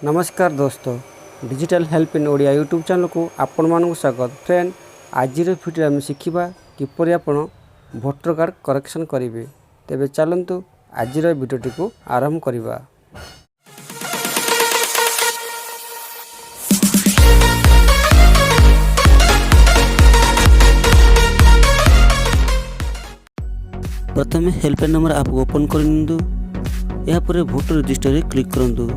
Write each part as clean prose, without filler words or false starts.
नमस्कार दोस्तों, digital help in Odia YouTube channel को आपण मानक स्वागत। फ्रेंड, आज भिडियो आम शिखा किपर आपण भोटर कार्ड करेक्शन करेंगे। तेबे चलतु आज भिडियोटी को आरंभ करवा। प्रथम हेल्पलाइन नंबर आप ओपन करंतु। या पर वोटर रजिस्टर रे क्लिक करंतु।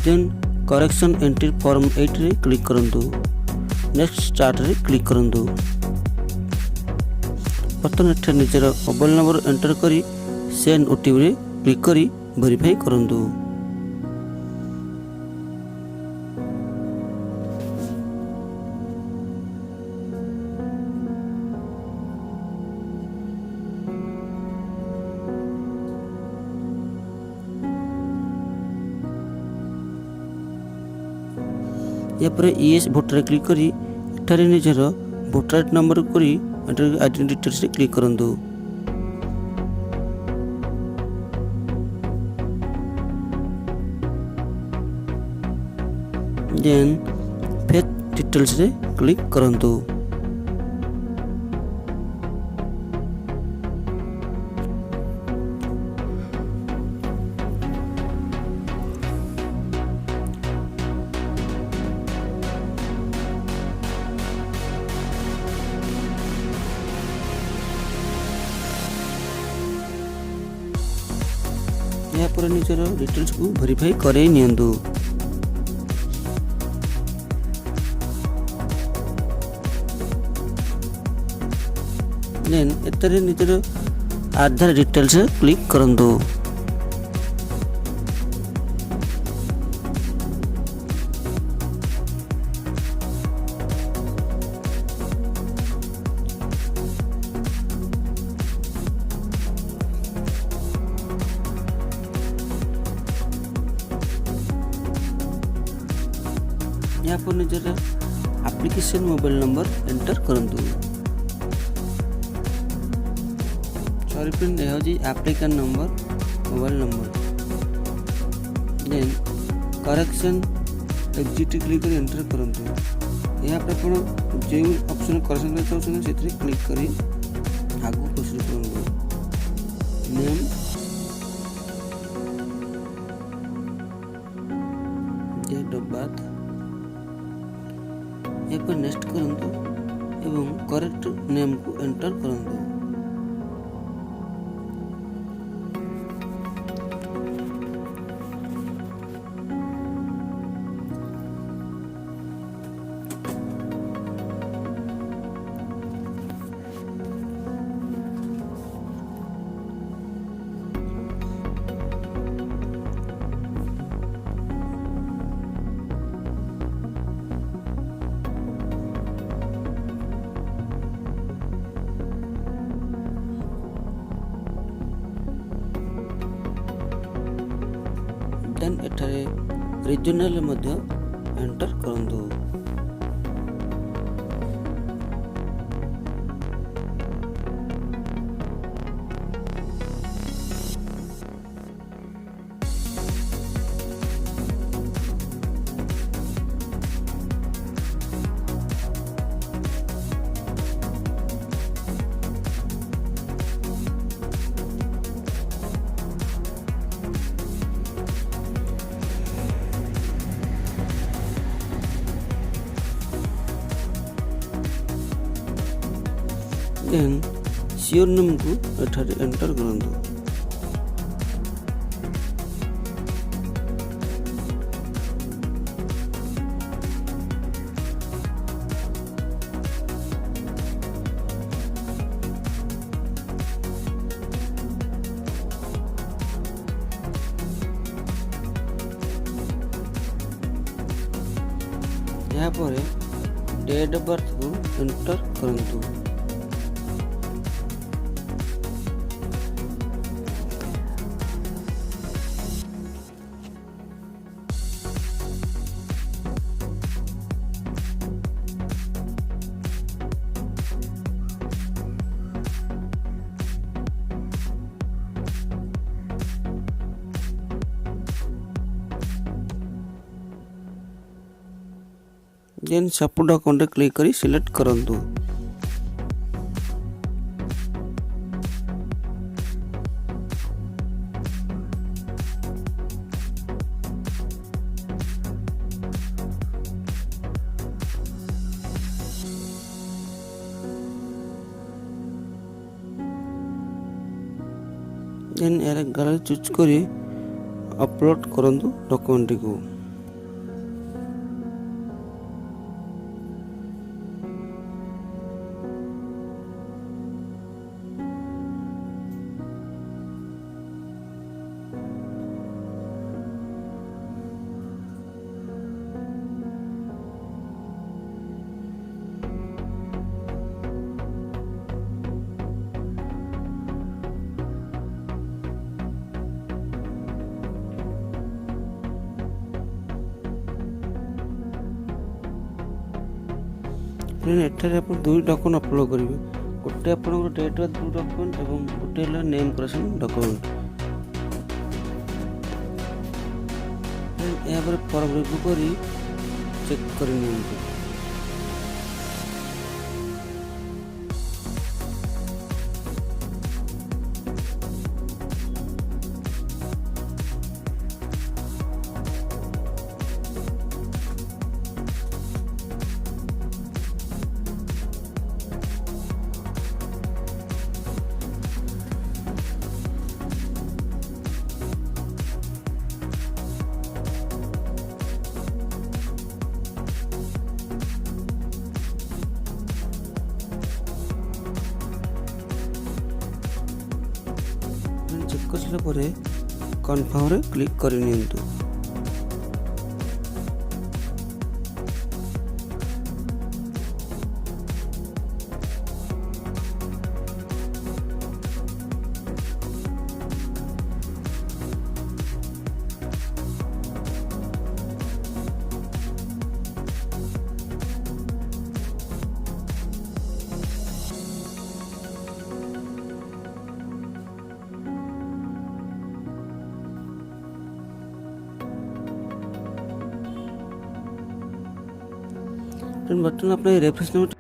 देन करेक्शन एंट्री फॉर्म 8 रे क्लिक करंतु। नेक्स्ट स्टार्ट रे क्लिक करंतु। बर्तमान एठे निजर मोबाइल नंबर एंटर करी सेंड ओटीपी रे क्लिक करी वेरीफाई करंतु। या पर ईएस वोटर क्लिक करी एठारे निजर वोटर नंबर करी एंटर आइडेंटिटी डिटेल्स रे क्लिक करंतु। देन फेक डिटेल्स रे क्लिक करंतु। या पर निजर डिटेल्स को वेरीफाई करे नियंतु। देन एतरे निजर आधार डिटेल्स क्लिक करंतु। यहाँ पर निजर एप्लिकेशन मोबाइल नंबर एंटर करंतु। सॉरी फ्रेंड, यह होजी application number mobile number. Then correction exit click कर एंटर करंतु। यहाँ पर आपण जो ऑप्शन करेक्शन करते चाहछन सेथरे क्लिक करी आगु प्रोसीड करंतु। नेम, डेट ऑफ बर्थ, यहाँ पर नेक्स्ट करंतु एवं करेक्ट नेम को एंटर करंतु। देन एठारे रीजनल मध्ये एंटर करंतु। देन सियोर नेम को एठारे एंटर करंतु। यहाँ पर डेट ऑफ बर्थ को एंटर करंतु। देन सब डॉक्यूमेंट क्लिक करी सिलेक्ट करंतु। देन यार गैलरी चूज करी अपलोड करंतु डॉक्यूमेंट को। फ्रेंड एठारे आप दुई डॉक्यूमेंट अपलोड करेंगे। गोटे आप डेट ऑफ बर्थ डॉक्यूमेंट और गोटे है नेम करेक्शन डॉक्यूमेंट। यहाँ पर फॉर्म रिव्यू करी चेक कर चेक कर सारा पर कन्फर्म रे क्लिक कर नियंतु। बटन अपना रेफरेंस नंबर